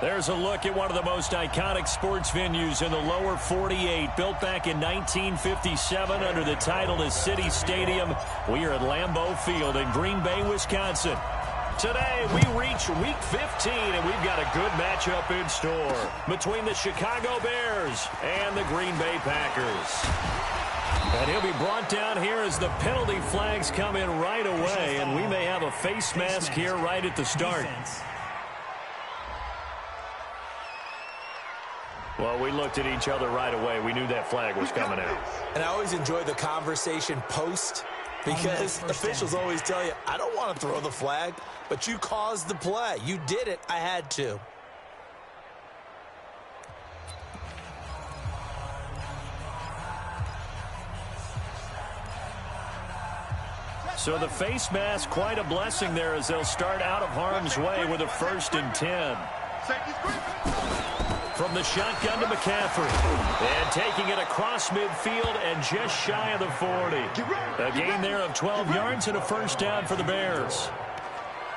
There's a look at one of the most iconic sports venues in the lower 48, built back in 1957 under the title of City Stadium. We are at Lambeau Field in Green Bay, Wisconsin. Today, we reach Week 15, and we've got a good matchup in store between the Chicago Bears and the Green Bay Packers. And he'll be brought down here as the penalty flags come in right away, and we may have a face mask here right at the start. Well, we looked at each other right away. We knew that flag was coming out. And I always enjoy the conversation post because officials always tell you, I don't want to throw the flag, but you caused the play. You did it. I had to. So the face mask, quite a blessing there as they'll start out of harm's way with a 1st and 10. From the shotgun to McCaffrey. And taking it across midfield and just shy of the 40. A gain there of 12 yards and a 1st down for the Bears.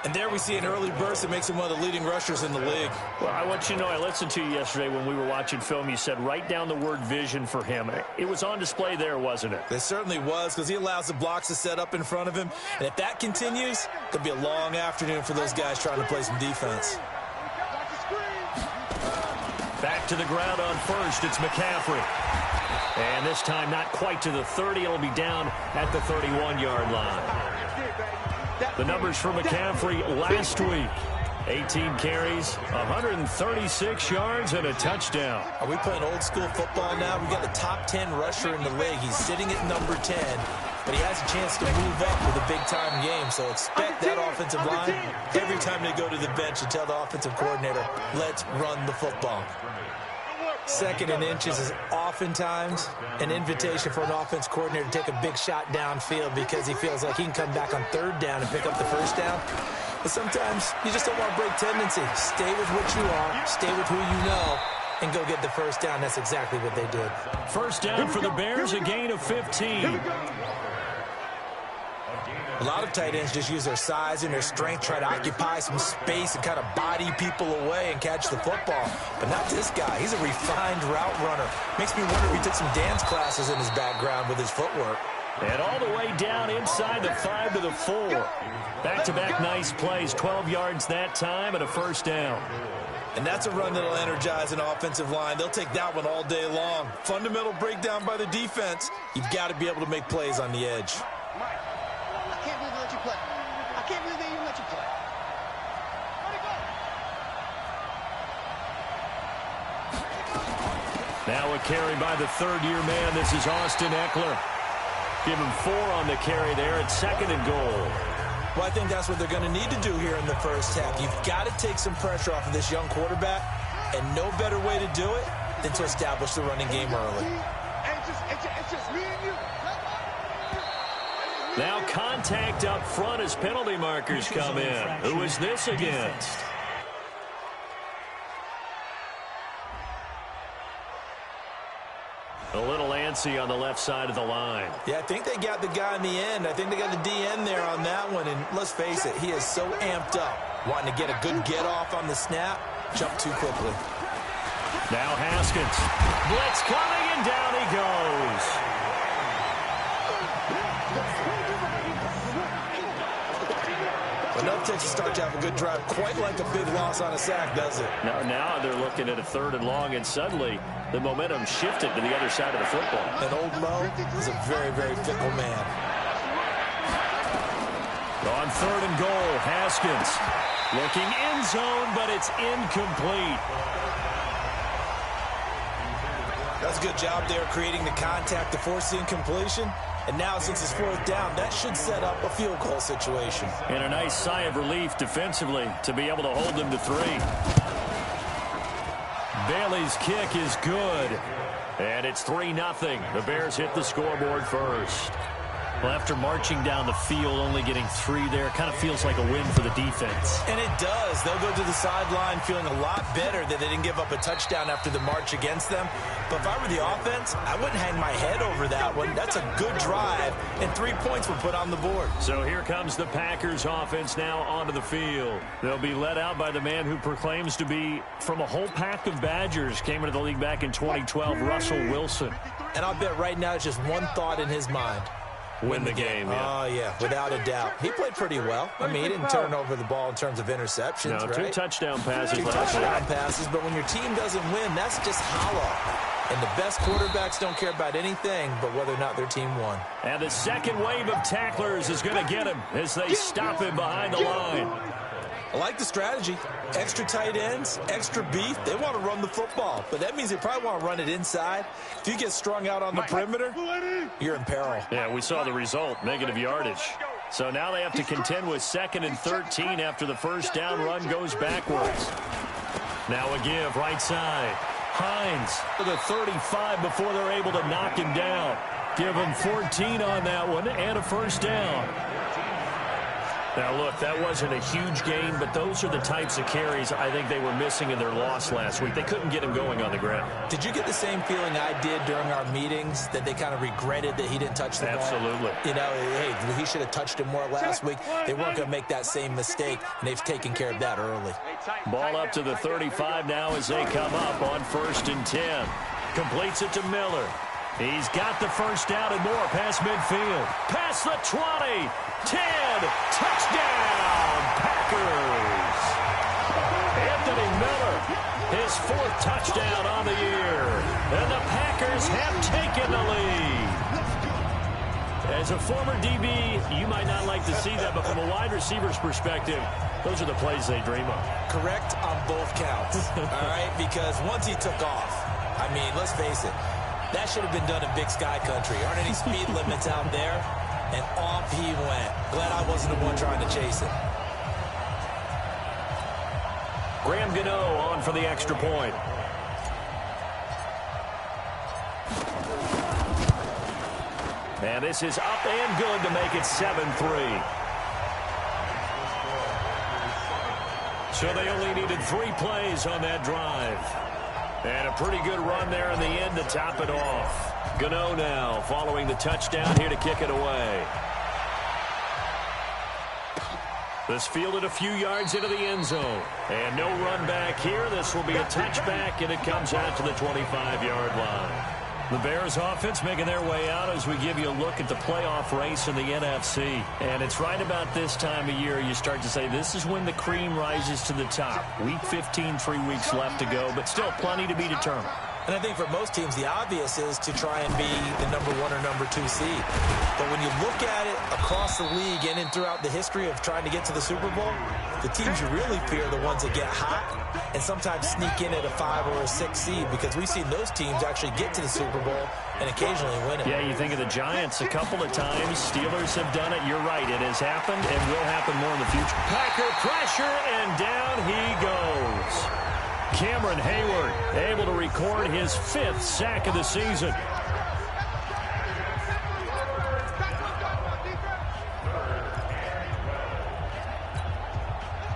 And there we see an early burst that makes him one of the leading rushers in the league. Well, I want you to know, I listened to you yesterday when we were watching film. You said write down the word vision for him. It was on display there, wasn't it? It certainly was, because he allows the blocks to set up in front of him. And if that continues, it could be a long afternoon for those guys trying to play some defense. Back to the ground on 1st, it's McCaffrey. And this time not quite to the 30. It'll be down at the 31-yard line. The numbers for McCaffrey last week. 18 carries, 136 yards, and a touchdown. Are we playing old school football now? We've got the top 10 rusher in the league. He's sitting at number 10, but he has a chance to move up with a big-time game. So expect that offensive line every time they go to the bench and tell the offensive coordinator, let's run the football. 2nd and inches is oftentimes an invitation for an offense coordinator to take a big shot downfield because he feels like he can come back on 3rd down and pick up the 1st down. But sometimes you just don't want to break tendency. Stay with what you are, stay with who you know, and go get the 1st down. That's exactly what they did. 1st down for the Bears, a gain of 15. A lot of tight ends just use their size and their strength, try to occupy some space and kind of body people away and catch the football. But not this guy. He's a refined route runner. Makes me wonder if he took some dance classes in his background with his footwork. And all the way down inside the 5 to the 4. Back-to-back nice plays, 12 yards that time and a 1st down. And that's a run that'll energize an offensive line. They'll take that one all day long. Fundamental breakdown by the defense. You've got to be able to make plays on the edge. Now a carry by the 3rd-year man. This is Austin Eckler. Give him 4 on the carry there at 2nd and goal. Well, I think that's what they're going to need to do here in the 1st half. You've got to take some pressure off of this young quarterback, and no better way to do it than to establish the running game early. It's just me and you. Now contact up front as penalty markers come in. Who is this against? A little antsy on the left side of the line. Yeah, I think they got the guy in the end. I think they got the DN there on that one. And let's face it, he is so amped up, wanting to get a good get-off on the snap, jump too quickly. Now Haskins. Blitz coming, and down he goes. Enough takes a start to have a good drive, quite like a big loss on a sack, does it? Now they're looking at a 3rd and long, and suddenly the momentum shifted to the other side of the football. And old Mo is a very, very fickle man. On 3rd and goal, Haskins looking end zone, but it's incomplete. That's a good job there creating the contact to force the incompletion. And now, since it's 4th down, that should set up a field goal situation. And a nice sigh of relief defensively to be able to hold them to 3. Bailey's kick is good. And it's 3-0. The Bears hit the scoreboard first. Well, after marching down the field, only getting 3 there, kind of feels like a win for the defense. And it does. They'll go to the sideline feeling a lot better that they didn't give up a touchdown after the march against them. But if I were the offense, I wouldn't hang my head over that one. That's a good drive, and 3 points were put on the board. So here comes the Packers offense now onto the field. They'll be led out by the man who proclaims to be from a whole pack of Badgers. Came into the league back in 2012, Russell Wilson. And I'll bet right now it's just one thought in his mind. Win the game, yeah. Oh, yeah, without a doubt. He played pretty well. I mean, he didn't turn over the ball in terms of interceptions, no, right? 2 touchdown passes. 2 touchdown passes, but when your team doesn't win, that's just hollow. And the best quarterbacks don't care about anything but whether or not their team won. And the second wave of tacklers is going to get him as they stop him behind the line. I like the strategy. Extra tight ends, extra beef. They want to run the football, but that means they probably want to run it inside. If you get strung out on the perimeter, you're in peril. Yeah, we saw the result, negative yardage. So now they have to contend with 2nd and 13 after the first down run goes backwards. Now a give, right side. Hines to the 35 before they're able to knock him down. Give him 14 on that one and a first down. Now, look, that wasn't a huge gain, but those are the types of carries I think they were missing in their loss last week. They couldn't get him going on the ground. Did you get the same feeling I did during our meetings, that they kind of regretted that he didn't touch the ball? Absolutely. You know, hey, he should have touched him more last week. They weren't going to make that same mistake, and they've taken care of that early. Ball up to the 35 now as they come up on 1st and 10. Completes it to Miller. He's got the first down and more past midfield. Past the 20. 10. Touchdown, Packers. Anthony Miller, his 4th touchdown on the year. And the Packers have taken the lead. As a former DB, you might not like to see that, but from a wide receiver's perspective, those are the plays they dream of. Correct on both counts, all right? Because once he took off, I mean, let's face it, that should have been done in Big Sky Country. Aren't any speed limits out there? And off he went. Glad I wasn't the one trying to chase it. Graham Gano on for the extra point. And this is up and good to make it 7-3. So they only needed 3 plays on that drive. And a pretty good run there in the end to top it off. Gano now following the touchdown here to kick it away. This fielded a few yards into the end zone. And no run back here. This will be a touchback, and it comes out to the 25-yard line. The Bears offense making their way out as we give you a look at the playoff race in the NFC. And it's right about this time of year you start to say this is when the cream rises to the top. Week 15, 3 weeks left to go, but still plenty to be determined. And I think for most teams, the obvious is to try and be the number 1 or number 2 seed. But when you look at it across the league and throughout the history of trying to get to the Super Bowl, the teams you really fear are the ones that get hot and sometimes sneak in at a 5 or a 6 seed, because we've seen those teams actually get to the Super Bowl and occasionally win it. Yeah, you think of the Giants a couple of times. Steelers have done it. You're right. It has happened and will happen more in the future. Packer pressure, and down he goes. Cameron Hayward able to record his 5th sack of the season.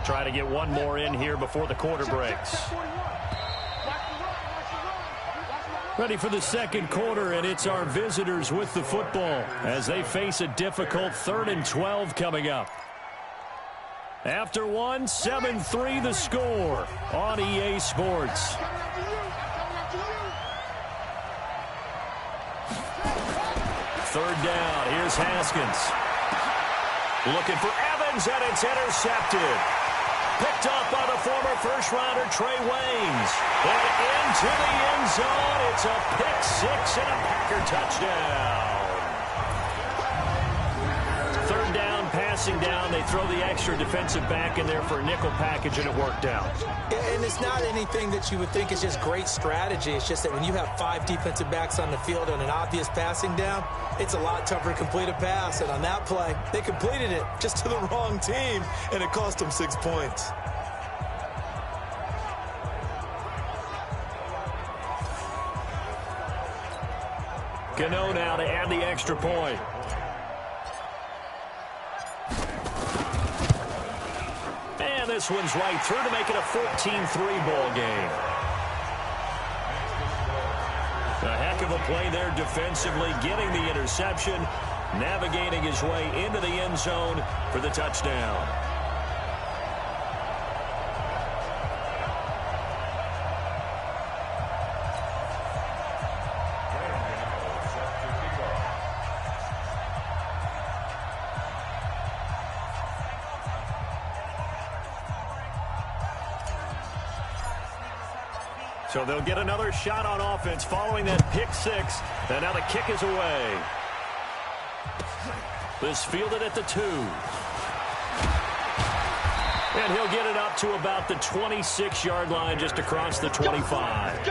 Try to get one more in here before the quarter breaks. Ready for the second quarter, and it's our visitors with the football as they face a difficult 3rd and 12 coming up. After one, 7-3 the score on EA Sports. Third down, here's Haskins. Looking for Evans, and it's intercepted. Picked up by the former first-rounder Trey Waynes. And into the end zone, it's a pick 6 and a Packer touchdown. Third down, passing down. They throw the extra defensive back in there for a nickel package, and it worked out. And it's not anything that you would think is just great strategy. It's just that when you have 5 defensive backs on the field on an obvious passing down, it's a lot tougher to complete a pass. And on that play, they completed it just to the wrong team, and it cost them 6 points. Gano now to add the extra point. this one's right through to make it a 14-3 ball game. A heck of a play there defensively, getting the interception, navigating his way into the end zone for the touchdown. So they'll get another shot on offense following that pick six. And now the kick is away. This fielded at the 2. And he'll get it up to about the 26-yard line, just across the 25.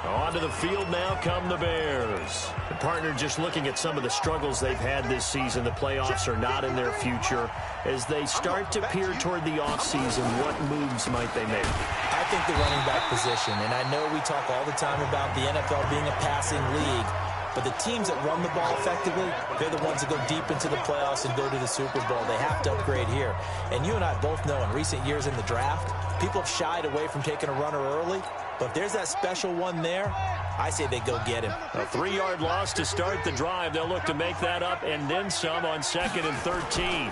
Onto the field now come the Bears. The partner, just looking at some of the struggles they've had this season, the playoffs are not in their future. As they start to peer toward the offseason, what moves might they make? I think the running back position, and I know we talk all the time about the NFL being a passing league, but the teams that run the ball effectively, they're the ones that go deep into the playoffs and go to the Super Bowl. They have to upgrade here. And you and I both know in recent years in the draft, people have shied away from taking a runner early, but if there's that special one there, I say they go get him. A 3-yard loss to start the drive. They'll look to make that up and then some on 2nd and 13.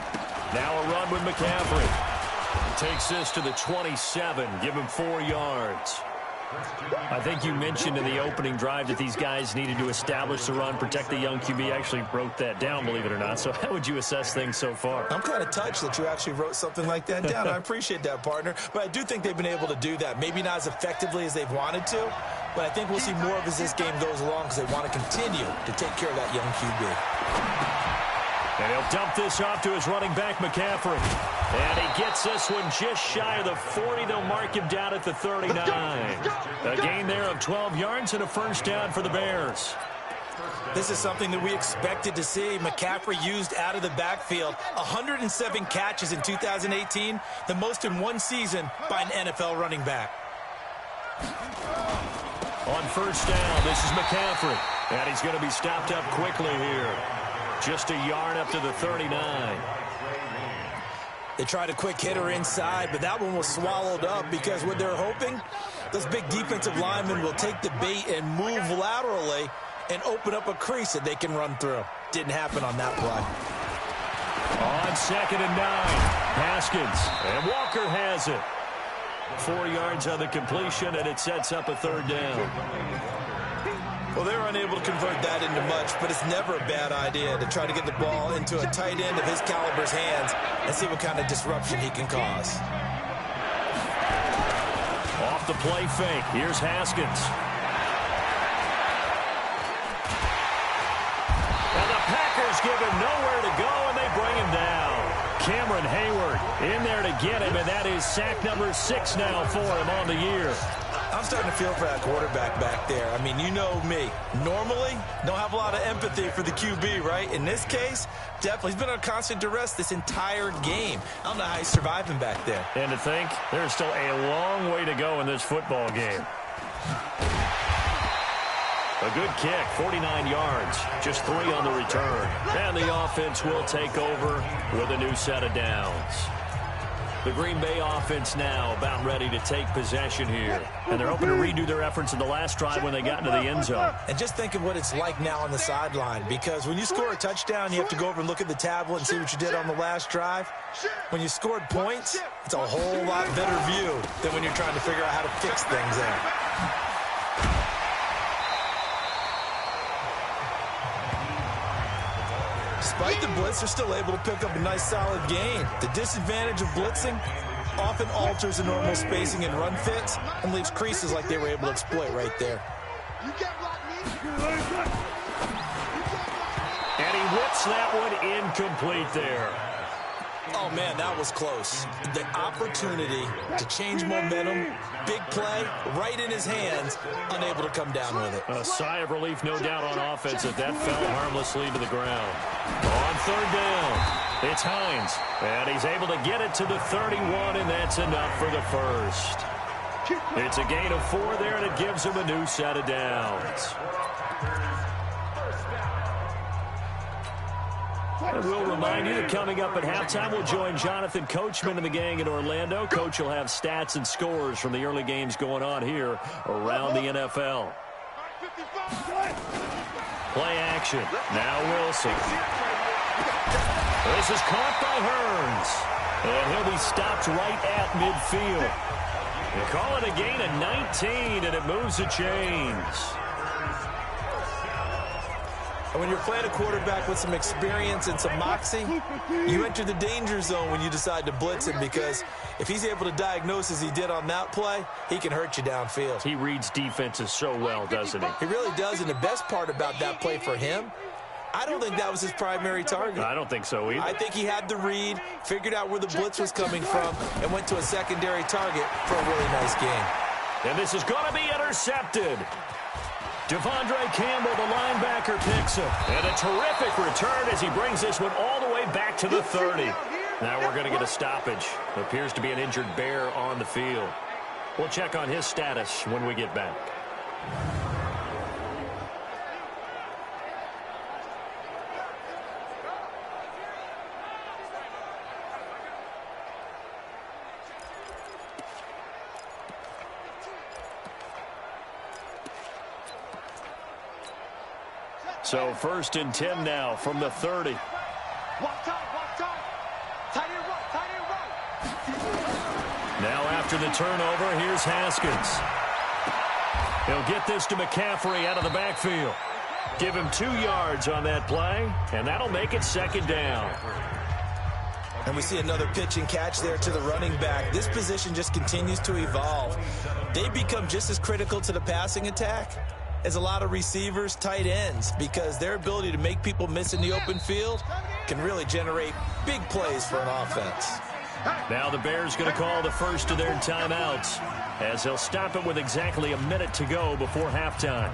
Now a run with McCaffrey. Takes this to the 27. Give him 4 yards. I think you mentioned in the opening drive that these guys needed to establish the run, protect the young QB. I actually wrote that down, believe it or not. So how would you assess things so far? I'm kind of touched that you actually wrote something like that down. I appreciate that, partner. But I do think they've been able to do that. Maybe not as effectively as they've wanted to, but I think we'll see more of as this game goes along because they want to continue to take care of that young QB. And he'll dump this off to his running back, McCaffrey. And he gets this one just shy of the 40. They'll mark him down at the 39. A gain there of 12 yards and a first down for the Bears. This is something that we expected to see. McCaffrey used out of the backfield. 107 catches in 2018, the most in one season by an NFL running back. On first down, this is McCaffrey. And he's going to be stopped up quickly here. Just a yard up to the 39. They tried a quick hitter inside, but that one was swallowed up because what they're hoping, those big defensive linemen will take the bait and move laterally and open up a crease that they can run through. Didn't happen on that play. On 2nd and 9, Haskins. And Walker has it. 4 yards on the completion, and it sets up a 3rd down. Well, they were unable to convert that into much, but it's never a bad idea to try to get the ball into a tight end of his caliber's hands and see what kind of disruption he can cause. Off the play fake. Here's Haskins. And the Packers give him nowhere to go, and they bring him down. Cameron Hayward in there to get him, and that is sack number 6 now for him on the year. I'm starting to feel for that quarterback back there. I mean, you know me. Normally, don't have a lot of empathy for the QB, right? In this case, definitely. He's been on constant duress this entire game. I don't know how he's surviving back there. And to think, there's still a long way to go in this football game. A good kick, 49 yards, just 3 on the return. And the offense will take over with a new set of downs. The Green Bay offense now about ready to take possession here. And they're hoping to redo their efforts in the last drive when they got into the end zone. And just think of what it's like now on the sideline, because when you score a touchdown, you have to go over and look at the tablet and see what you did on the last drive. When you scored points, it's a whole lot better view than when you're trying to figure out how to fix things there. Despite the blitz, they're still able to pick up a nice solid gain. The disadvantage of blitzing often alters the normal spacing and run fits and leaves creases like they were able to exploit right there. And he whips that one incomplete there. Oh, man, that was close. The opportunity to change momentum, big play, right in his hands, unable to come down with it. A sigh of relief, no doubt, on offense that fell harmlessly to the ground. On 3rd down, it's Hines. And he's able to get it to the 31, and that's enough for the first. It's a gain of 4 there, and it gives him a new set of downs. And we'll remind you that coming up at halftime, we'll join Jonathan Coachman and the gang in Orlando. Coach will have stats and scores from the early games going on here around the NFL. Play action. Now Wilson. This is caught by Hearns. And he'll be stopped right at midfield. They call it a gain of 19, and it moves the chains. And when you're playing a quarterback with some experience and some moxie, you enter the danger zone when you decide to blitz him, because if he's able to diagnose as he did on that play, he can hurt you downfield. He reads defenses so well, doesn't he? He really does, and the best part about that play for him, I don't think that was his primary target. I don't think so either. I think he had the read, figured out where the blitz was coming from, and went to a secondary target for a really nice game. And this is going to be intercepted. Devondre Campbell, the linebacker, picks him. And a terrific return as he brings this one all the way back to the 30. Now we're going to get a stoppage. Appears to be an injured Bear on the field. We'll check on his status when we get back. So 1st and 10 now from the 30. Walk time. Tight end right. Now after the turnover, here's Haskins. He'll get this to McCaffrey out of the backfield. Give him 2 yards on that play, and that'll make it 2nd down. And we see another pitch and catch there to the running back. This position just continues to evolve. They become just as critical to the passing attack as a lot of receivers, tight ends, because their ability to make people miss in the open field can really generate big plays for an offense. Now the Bears going to call the first of their timeouts, as they'll stop it with exactly a minute to go before halftime.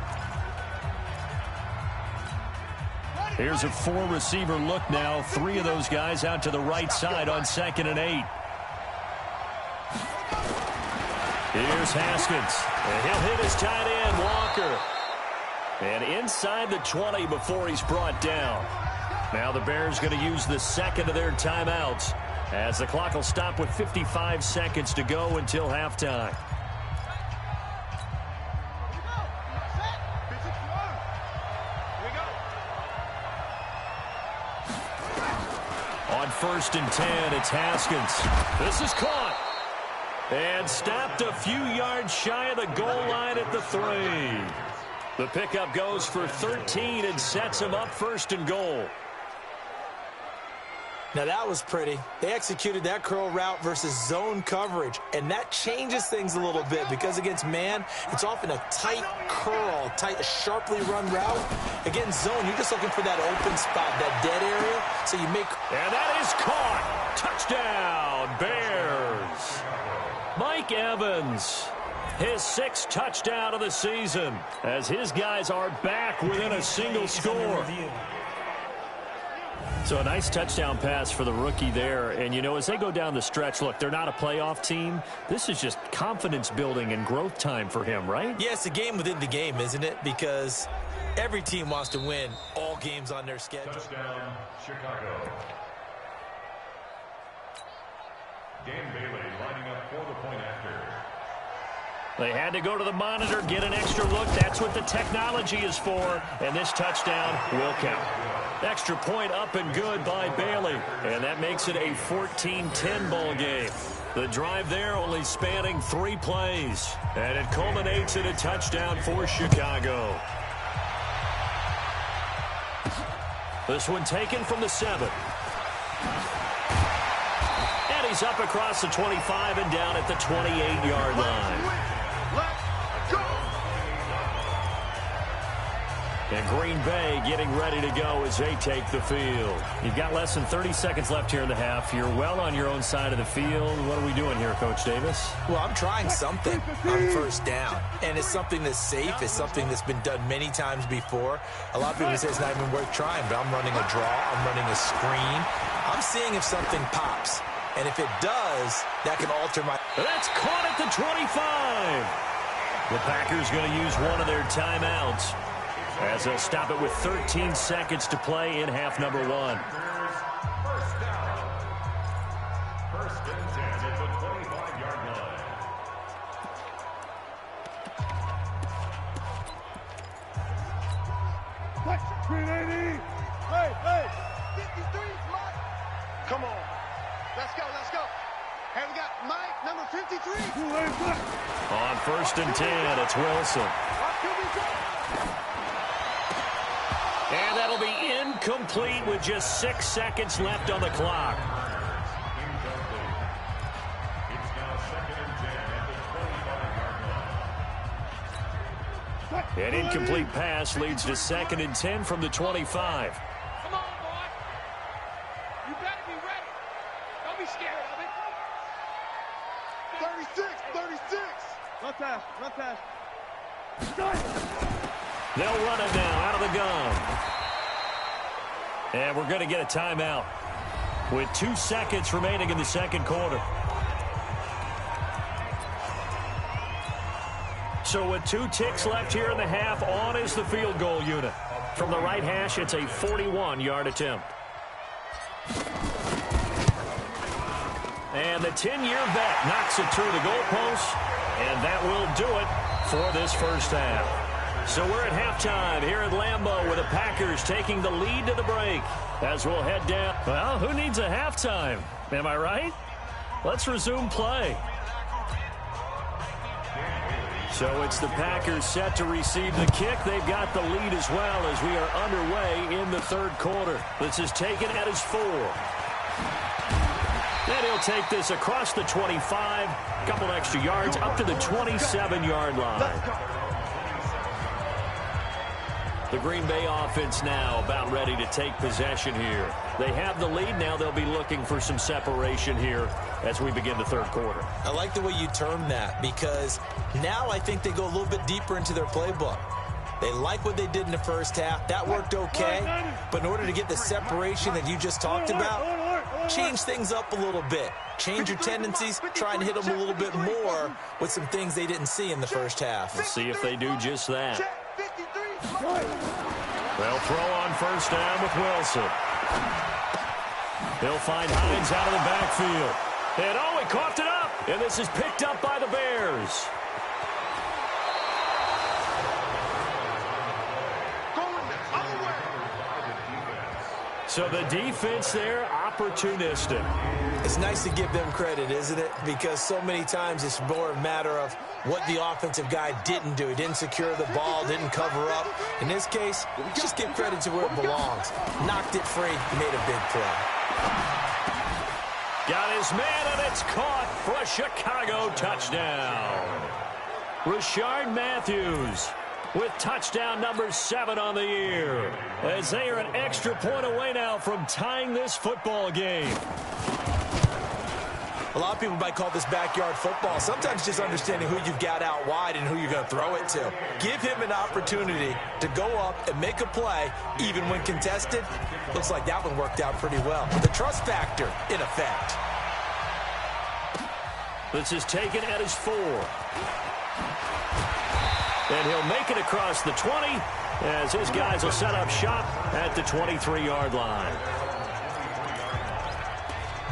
Here's a 4-receiver look now. 3 of those guys out to the right side on 2nd and 8. Here's Haskins. And he'll hit his tight end, Walker. And inside the 20 before he's brought down. Now the Bears going to use the 2nd of their timeouts, as the clock will stop with 55 seconds to go until halftime. On 1st and 10, it's Haskins. This is caught. And stopped a few yards shy of the goal line at the 3. The pickup goes for 13 and sets him up 1st and goal. Now that was pretty. They executed that curl route versus zone coverage, and that changes things a little bit, because against man, it's often a tight curl, sharply run route. Against zone, you're just looking for that open spot, that dead area, so you make... And that is caught. Touchdown, Bears. Mike Evans, his 6th touchdown of the season, as his guys are back within a single score. So a nice touchdown pass for the rookie there. And, you know, as they go down the stretch, look, they're not a playoff team. This is just confidence building and growth time for him, right? Yeah, it's a game within the game, isn't it? Because every team wants to win all games on their schedule. Touchdown, Chicago. Dan Bailey lining up for the point after. They had to go to the monitor, get an extra look. That's what the technology is for. And this touchdown will count. Extra point up and good by Bailey. And that makes it a 14-10 ball game. The drive there only spanning 3 plays. And it culminates in a touchdown for Chicago. This one taken from the 7. And he's up across the 25 and down at the 28-yard line. And Green Bay getting ready to go as they take the field. You've got less than 30 seconds left here in the half. You're well on your own side of the field. What are we doing here, Coach Davis? Well, I'm trying something on 1st down. And it's something that's safe. It's something that's been done many times before. A lot of people say it's not even worth trying, but I'm running a draw. I'm running a screen. I'm seeing if something pops. And if it does, that can alter my... That's caught at the 25. The Packers going to use one of their timeouts, as they'll stop it with 13 seconds to play in half number 1. First and 10 at the 25-yard line. Hey! 53 is Mike. Come on. Let's go. Hey, we got Mike, number 53. On first and 10, it's Wilson. And that'll be incomplete with just 6 seconds left on the clock. It's now second and 10 at the 25-yard line. An incomplete pass leads to second and 10 from the 25. Come on, boy. You better be ready. Don't be scared of it. 36. Run pass. They'll run it now out of the gun. And we're going to get a timeout with 2 seconds remaining in the second quarter. So with 2 ticks left here in the half, on is the field goal unit. From the right hash, it's a 41-yard attempt. And the 10-year vet knocks it through the goalpost, and that will do it for this first half. So we're at halftime here at Lambeau with the Packers taking the lead to the break as we'll head down. Well, who needs a halftime? Am I right? Let's resume play. So it's the Packers set to receive the kick. They've got the lead as well as we are underway in the third quarter. This is taken at his 4. And he'll take this across the 25, couple extra yards up to the 27-yard line. The Green Bay offense now about ready to take possession here. They have the lead now. They'll be looking for some separation here as we begin the third quarter. I like the way you term that because now I think they go a little bit deeper into their playbook. They like what they did in the first half. That worked okay. But in order to get the separation that you just talked about, change things up a little bit. Change your tendencies. Try and hit them a little bit more with some things they didn't see in the first half. We'll see if they do just that. They'll throw on first down with Wilson. He'll find Hines out of the backfield. And he coughed it up. And this is picked up by the Bears. So the defense there, opportunistic. It's nice to give them credit, isn't it? Because so many times it's more a matter of what the offensive guy didn't do. He didn't secure the ball, didn't cover up. In this case, just give credit to where it belongs. Knocked it free, made a big play. Got his man, and it's caught for a Chicago touchdown. Rashard Matthews with touchdown number 7 on the year, as they are an extra point away now from tying this football game. A lot of people might call this backyard football. Sometimes just understanding who you've got out wide and who you're going to throw it to. Give him an opportunity to go up and make a play, even when contested. Looks like that one worked out pretty well. The trust factor in effect. This is taken at his 4. And he'll make it across the 20 as his guys will set up shop at the 23-yard line.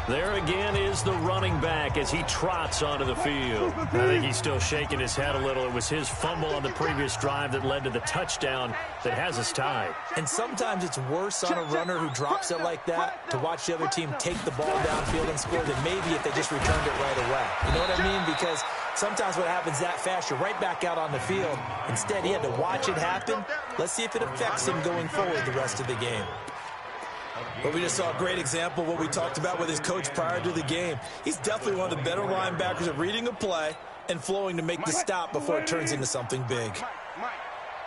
There again is the running back as he trots onto the field. I think he's still shaking his head a little. It was his fumble on the previous drive that led to the touchdown that has us tied. And sometimes it's worse on a runner who drops it like that to watch the other team take the ball downfield and score than maybe if they just returned it right away. You know what I mean? Because sometimes what happens that fast, you're right back out on the field. Instead, he had to watch it happen. Let's see if it affects him going forward the rest of the game. But we just saw a great example of what we talked about with his coach prior to the game. He's definitely one of the better linebackers at reading a play and flowing to make the stop before it turns into something big. Mike,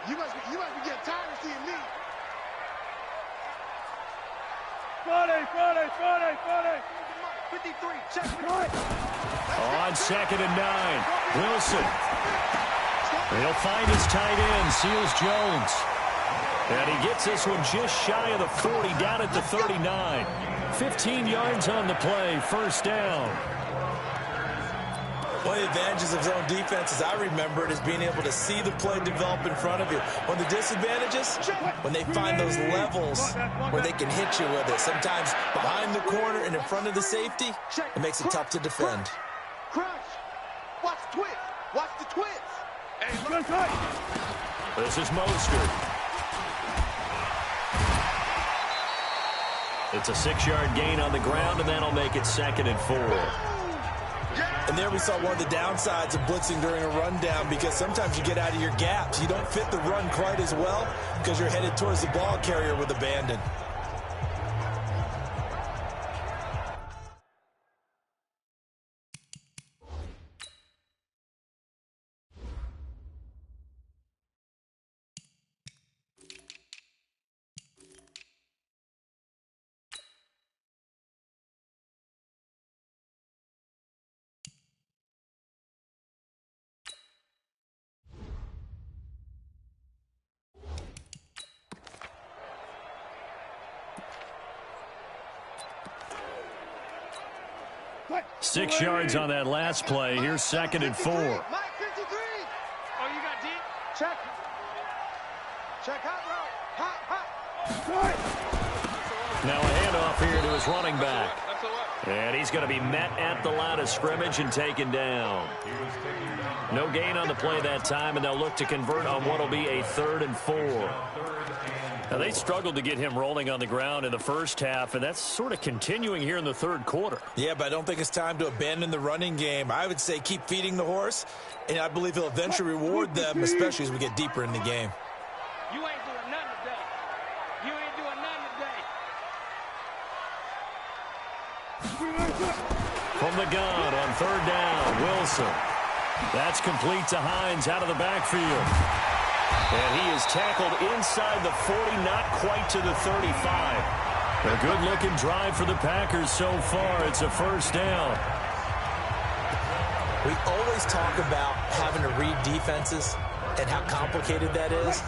you must be getting tired of seeing me. Friday. 53, check it. On 2nd and 9, Wilson. He'll find his tight end, Seals Jones. And he gets this one just shy of the 40, down at the 39. 15 yards on the play, first down. One of the advantages of zone defense, as I remember it, is being able to see the play develop in front of you. One of the disadvantages, when they find those levels where they can hit you with it. Sometimes behind the corner and in front of the safety, it makes it tough to defend. Crunch. Watch the twist. Watch the twist. This is Mostert. It's a 6-yard gain on the ground, and that'll make it 2nd and 4. And there we saw one of the downsides of blitzing during a rundown, because sometimes you get out of your gaps. You don't fit the run quite as well because you're headed towards the ball carrier with abandon. What? 6 yards on that last play. Here's 2nd and 4. Mike 53. Oh, you got deep? Check. Check hot route. Hot. Now a handoff here to his running back. And he's going to be met at the line of scrimmage and taken down. No gain on the play that time, and they'll look to convert on what will be a 3rd and 4. Now, they struggled to get him rolling on the ground in the first half, and that's sort of continuing here in the 3rd quarter. Yeah, but I don't think it's time to abandon the running game. I would say keep feeding the horse, and I believe he'll eventually reward them, especially as we get deeper in the game. You ain't doing nothing today. You ain't doing nothing today. From the gun on 3rd down, Wilson. That's complete to Hines out of the backfield. And he is tackled inside the 40, not quite to the 35. A good-looking drive for the Packers so far. It's a 1st down. We always talk about having to read defenses and how complicated that is.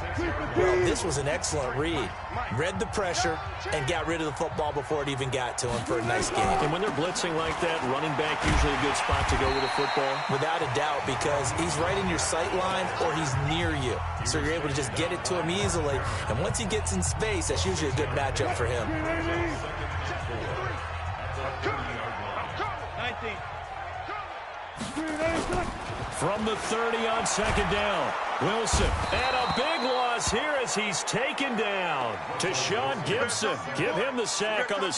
Well, this was an excellent read. Read the pressure and got rid of the football before it even got to him for a nice game. And when they're blitzing like that, running back usually a good spot to go with the football? Without a doubt, because he's right in your sight line or he's near you. So you're able to just get it to him easily. And once he gets in space, that's usually a good matchup for him. 19. From the 30 on 2nd down, Wilson. And a big loss here as he's taken down. To Sean Gibson. Give him the sack on the...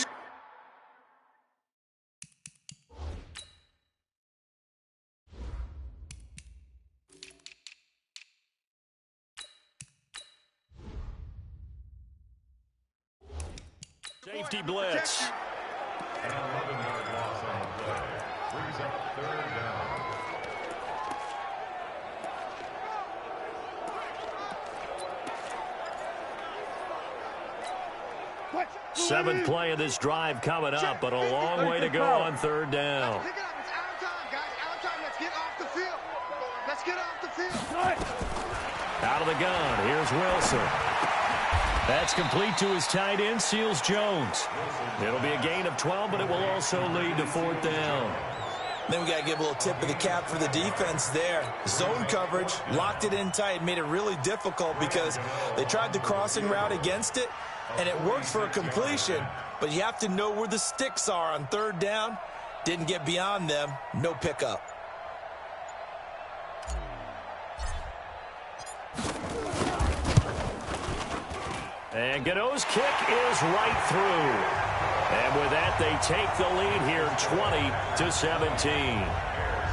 Safety blitz. An 11-yard loss on the play. Brings up 3rd down. What? 7th play of this drive coming up, but a long way to go on 3rd down. Pick it up. It's out of time, guys. Out of time. Let's get off the field. Let's get off the field. Out of the gun. Here's Wilson. That's complete to his tight end, Seals Jones. It'll be a gain of 12, but it will also lead to 4th down. Then we got to give a little tip of the cap for the defense there. Zone coverage, locked it in tight, made it really difficult because they tried the crossing route against it, and it worked for a completion, but you have to know where the sticks are on 3rd down. Didn't get beyond them, no pickup. And Gano's kick is right through. And with that, they take the lead here 20-17.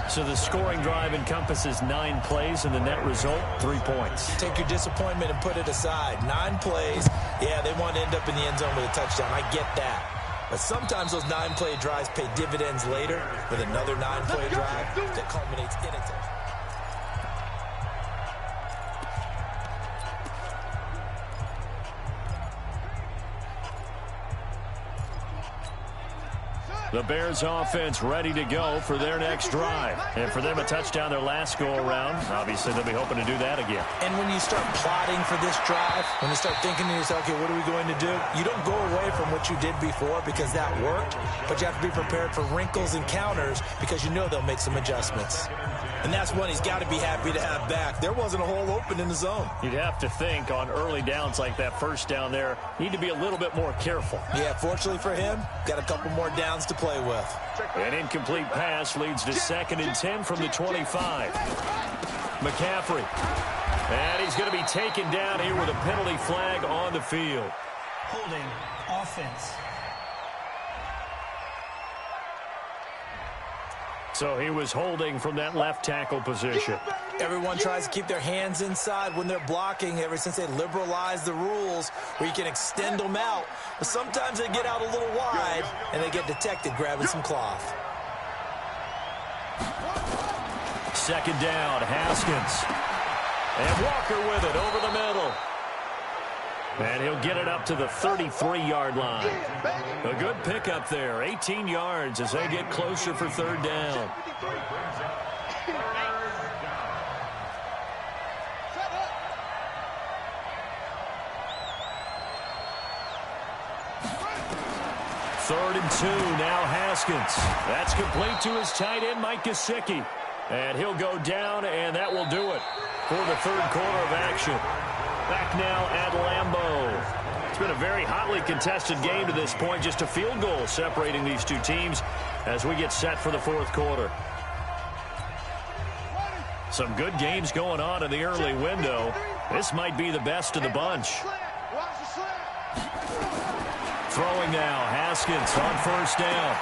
So the scoring drive encompasses 9 plays, and the net result, 3 points. Take your disappointment and put it aside. 9 plays, yeah, they want to end up in the end zone with a touchdown. I get that. But sometimes those 9-play drives pay dividends later with another 9-play drive that culminates in a touchdown. The Bears offense ready to go for their next drive. And for them, a touchdown their last go-around. Obviously, they'll be hoping to do that again. And when you start plotting for this drive, when you start thinking to yourself, okay, what are we going to do? You don't go away from what you did before because that worked, but you have to be prepared for wrinkles and counters because you know they'll make some adjustments. And that's one he's got to be happy to have back. There wasn't a hole open in the zone. You'd have to think on early downs like that first down there, need to be a little bit more careful. Yeah, fortunately for him, got a couple more downs to play with. An incomplete pass leads to 2nd and 10 from the 25. McCaffrey. And he's going to be taken down here with a penalty flag on the field. Holding offense. So he was holding from that left tackle position. Everyone tries to keep their hands inside when they're blocking ever since they liberalized the rules where you can extend them out. But sometimes they get out a little wide and they get detected grabbing some cloth. 2nd down, Haskins. And Walker with it over the middle. And he'll get it up to the 33-yard line. A good pickup there, 18 yards as they get closer for 3rd down. Third and 2, now Haskins. That's complete to his tight end, Mike Gesicki. And he'll go down, and that will do it for the 3rd quarter of action. Back now at Lambeau. It's been a very hotly contested game to this point. Just a field goal separating these two teams as we get set for the 4th quarter. Some good games going on in the early window. This might be the best of the bunch. Throwing now, Haskins on 1st down.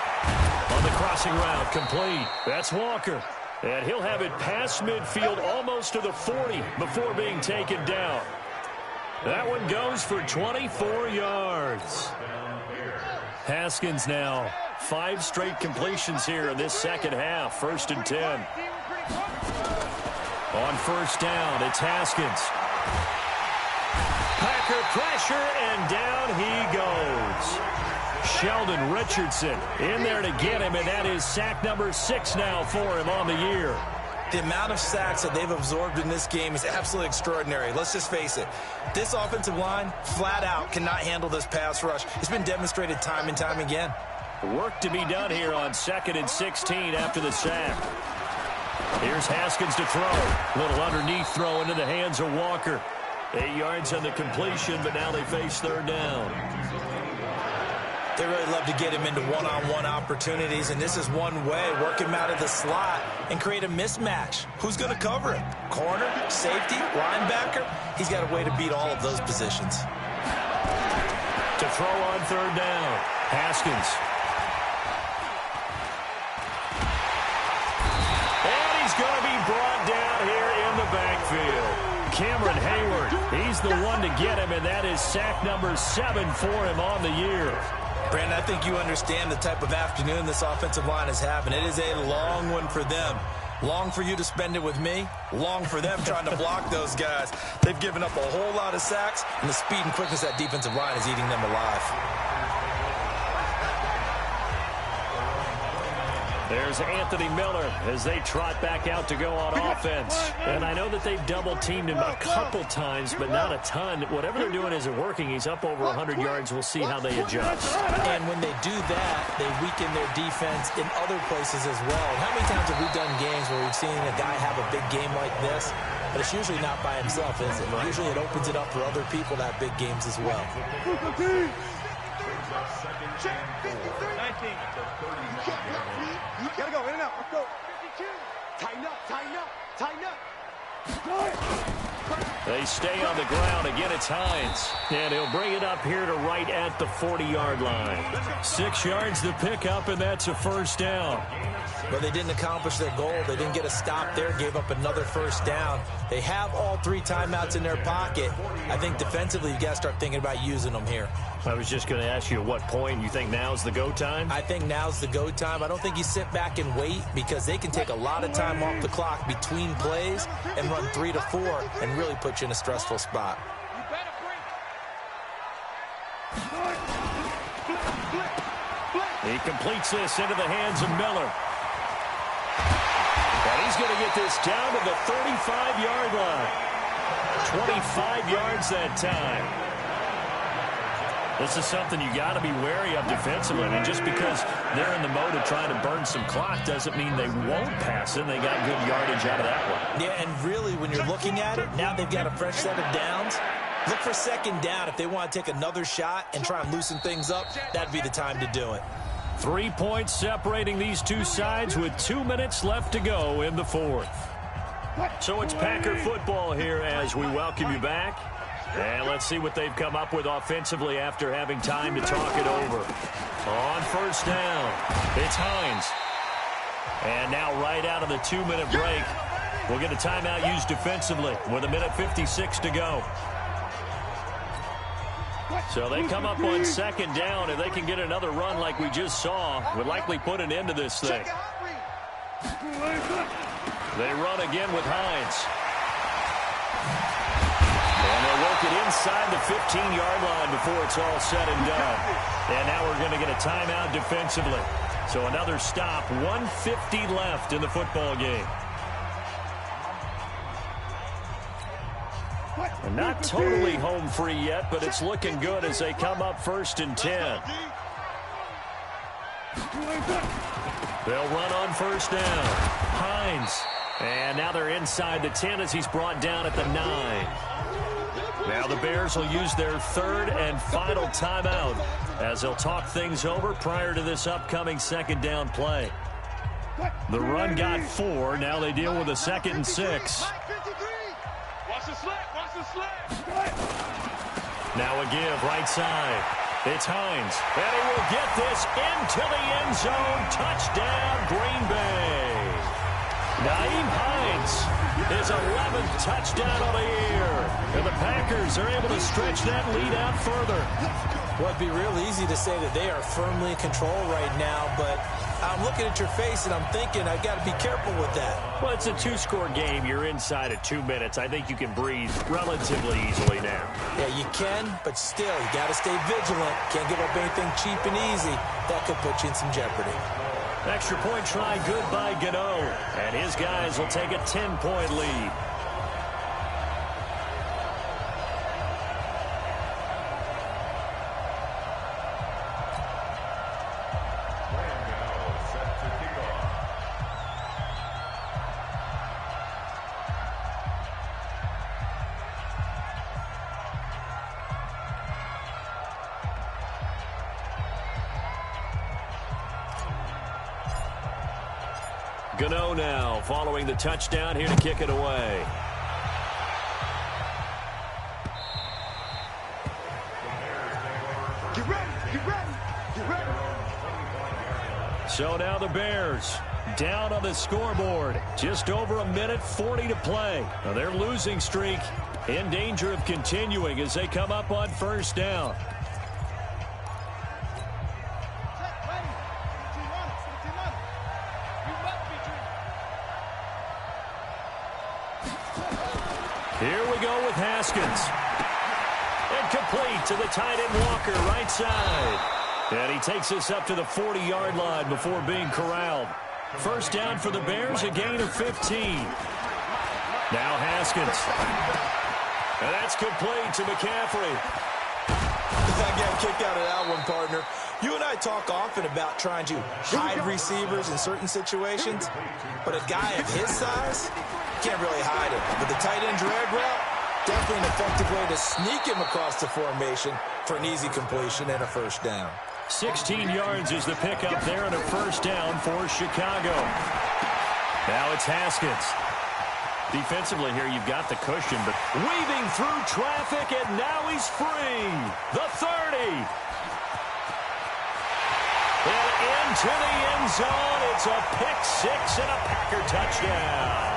On the crossing route, complete. That's Walker. And he'll have it past midfield almost to the 40 before being taken down. That one goes for 24 yards. Haskins now, 5 straight completions here in this 2nd half. 1st and 10. On 1st down, it's Haskins. Packer pressure, and down he goes. Sheldon Richardson in there to get him, and that is sack number 6 now for him on the year. The amount of sacks that they've absorbed in this game is absolutely extraordinary. Let's just face it. This offensive line, flat out, cannot handle this pass rush. It's been demonstrated time and time again. Work to be done here on 2nd and 16 after the sack. Here's Haskins to throw. Little underneath throw into the hands of Walker. 8 yards on the completion, but now they face 3rd down. They really love to get him into one-on-one opportunities, and this is one way, work him out of the slot and create a mismatch. Who's going to cover him? Corner, safety, linebacker? He's got a way to beat all of those positions. To throw on 3rd down, Haskins. And he's going to be brought down here in the backfield. Cameron Hayward, he's the one to get him, and that is sack number 7 for him on the year. Brandon, I think you understand the type of afternoon this offensive line is having. It is a long one for them. Long for you to spend it with me. Long for them trying to block those guys. They've given up a whole lot of sacks, and the speed and quickness of that defensive line is eating them alive. There's Anthony Miller as they trot back out to go on offense. And I know that they've double-teamed him a couple times, but not a ton. Whatever they're doing isn't working. He's up over 100 yards. We'll see how they adjust. And when they do that, they weaken their defense in other places as well. How many times have we done games where we've seen a guy have a big game like this? But it's usually not by himself, is it? Usually it opens it up for other people to have big games as well. You gotta go in and out. Let's go. 52. Tighten up, tighten up, tighten up. They stay on the ground. Again, it's Hines. And he'll bring it up here to right at the 40-yard line. 6 yards to pick up, and that's a 1st down. But they didn't accomplish their goal. They didn't get a stop there, gave up another 1st down. They have all 3 timeouts in their pocket. I think defensively you got to start thinking about using them here. I was just going to ask you at what point you think now's the go time? I think now's the go time. I don't think you sit back and wait because they can take a lot of time off the clock between plays and run 3 to 4 and really put you in a stressful spot. He completes this into the hands of Miller. And he's going to get this down to the 35-yard line. 25 yards that time. This is something you got to be wary of defensively. I mean, just because they're in the mode of trying to burn some clock doesn't mean they won't pass it. They got good yardage out of that one. Yeah, and really, when you're looking at it, now they've got a fresh set of downs. Look for second down. If they want to take another shot and try and loosen things up, that'd be the time to do it. 3 points separating these two sides with 2 minutes left to go in the fourth. So it's Packer football here as we welcome you back. And let's see what they've come up with offensively after having time to talk it over. On first down, it's Hines. And now right out of the 2-minute break, we'll get a timeout used defensively with 1:56 to go. So they come up on second down. If they can get another run like we just saw, would likely put an end to this thing. They run again with Hines. And they'll work it inside the 15-yard line before it's all said and done. And now we're going to get a timeout defensively. So another stop, 1:50 left in the football game. And not totally home free yet, but it's looking good as they come up 1st and 10. They'll run on first down. Hines. And now they're inside the 10 as he's brought down at the 9. Now the Bears will use their third and final timeout as they'll talk things over prior to this upcoming second down play. The run got 4. Now they deal with a 2nd and 6. Now a give right side. It's Hines. And he will get this into the end zone. Touchdown, Green Bay. Nyheim Hines, his 11th touchdown of the year. And the Packers are able to stretch that lead out further. Well, it'd be real easy to say that they are firmly in control right now, but I'm looking at your face and I'm thinking I've got to be careful with that. Well, it's a 2-score game. You're inside of 2 minutes. I think you can breathe relatively easily now. Yeah, you can, but still, you got to stay vigilant. Can't give up anything cheap and easy. That could put you in some jeopardy. Extra point try good by Gano. And his guys will take a 10-point lead. Gano now following the touchdown here to kick it away. Get ready, get ready, get ready. So now the Bears down on the scoreboard. Just over 1:40 to play. Now their losing streak in danger of continuing as they come up on first down. Here we go with Haskins. And complete to the tight end Walker, right side. And he takes us up to the 40-yard line before being corralled. First down for the Bears, a gain of 15. Now Haskins. And that's complete to McCaffrey. I got kicked out of that one, partner. You and I talk often about trying to hide receivers in certain situations, but a guy of his size can't really hide it. But the tight end drag route, definitely an effective way to sneak him across the formation for an easy completion and a first down. 16 yards is the pickup there and a first down for Chicago. Now it's Haskins. Defensively here, you've got the cushion, but weaving through traffic, and now he's free. The 30. And into the end zone. It's a pick six and a Packer touchdown.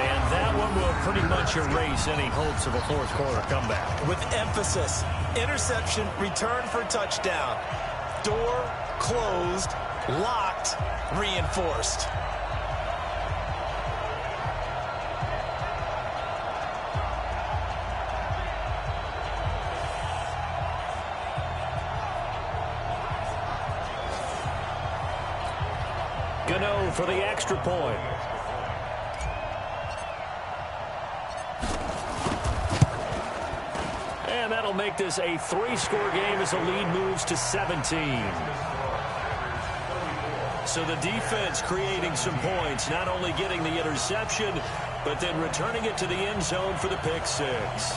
And that one will pretty much erase any hopes of a fourth quarter comeback. With emphasis, interception, return for touchdown. Door closed, locked, reinforced. Gano for the extra point. And that'll make this a 3-score game as the lead moves to 17. So the defense creating some points, not only getting the interception, but then returning it to the end zone for the pick six.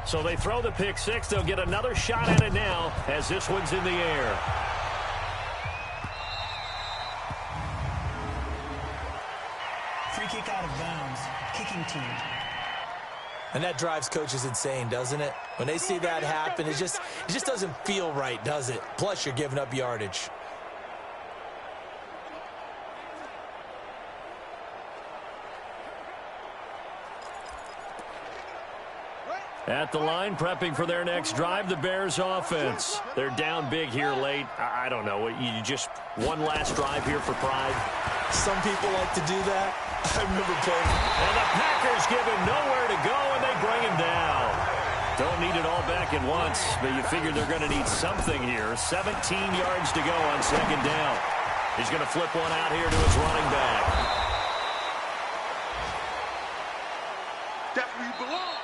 So they throw the pick six. They'll get another shot at it now as this one's in the air. Free kick out of bounds. Kicking team. And that drives coaches insane, doesn't it? When they see that happen, it just doesn't feel right, does it? Plus, you're giving up yardage. At the line, prepping for their next drive, the Bears offense. They're down big here late. I don't know. You just one last drive here for pride. Some people like to do that. I remember playing. And the Packers give him nowhere to go, and they bring him down. Don't need it all back at once, but you figure they're going to need something here. 17 yards to go on second down. He's going to flip one out here to his running back. That's where you belong.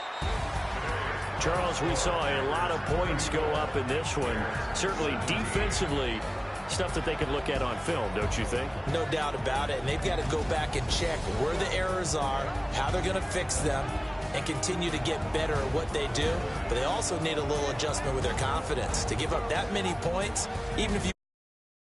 Charles, we saw a lot of points go up in this one. Certainly defensively, stuff that they can look at on film, don't you think? No doubt about it. And they've got to go back and check where the errors are, how they're going to fix them, and continue to get better at what they do. But they also need a little adjustment with their confidence. To give up that many points, even if you